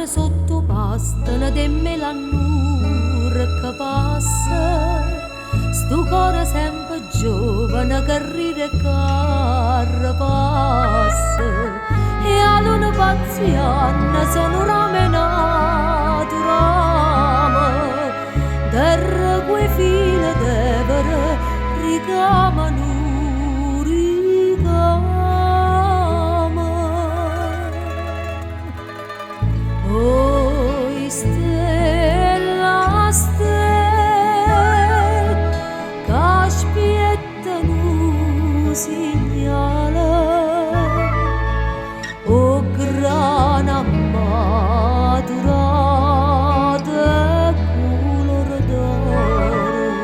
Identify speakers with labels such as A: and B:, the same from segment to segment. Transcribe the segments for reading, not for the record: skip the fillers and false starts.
A: sotto pastano de melannur che passa, sto cuore sempre giovane che ride e passa, e all'una paziana sono ramenato rame, terra quei file d'evere ricamano. Oi stella, stella, che spiettano segnala, o grana maturata color d'oro,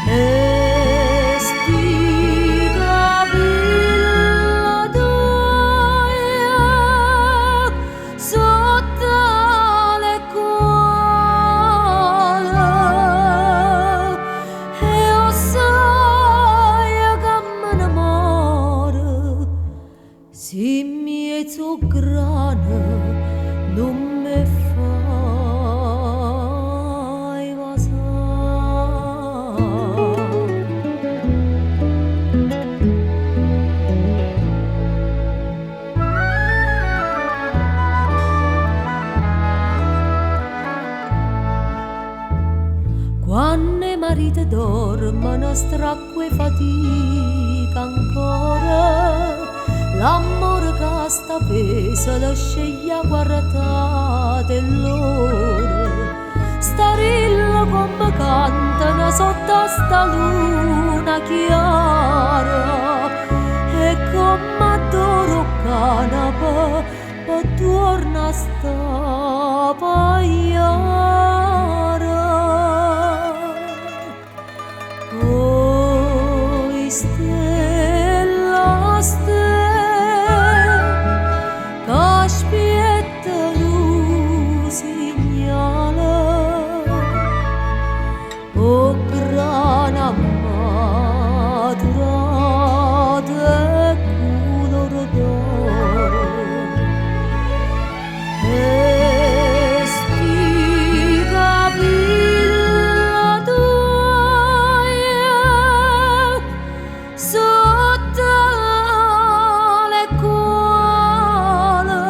A: e sti capilla d'oia sotto le cuola, e io sai che me ne muore, se mi è so grana non mi fai vasare. Quando i mariti dormono stracque fatica ancora, l'amore che sta peso lo sceglie a guardare l'ora, starillo come cantano sotto sta luna chiara, e come adoro canapa per torna a sta pagliara. Oi stella, stella, che spiettano segnala, o grana maturata color d'oro, e sti capilla d'oia sotto le cuola,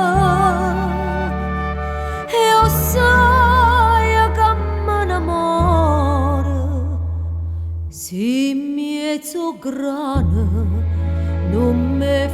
A: e io sai che me ne muore, se mi è so grana non mi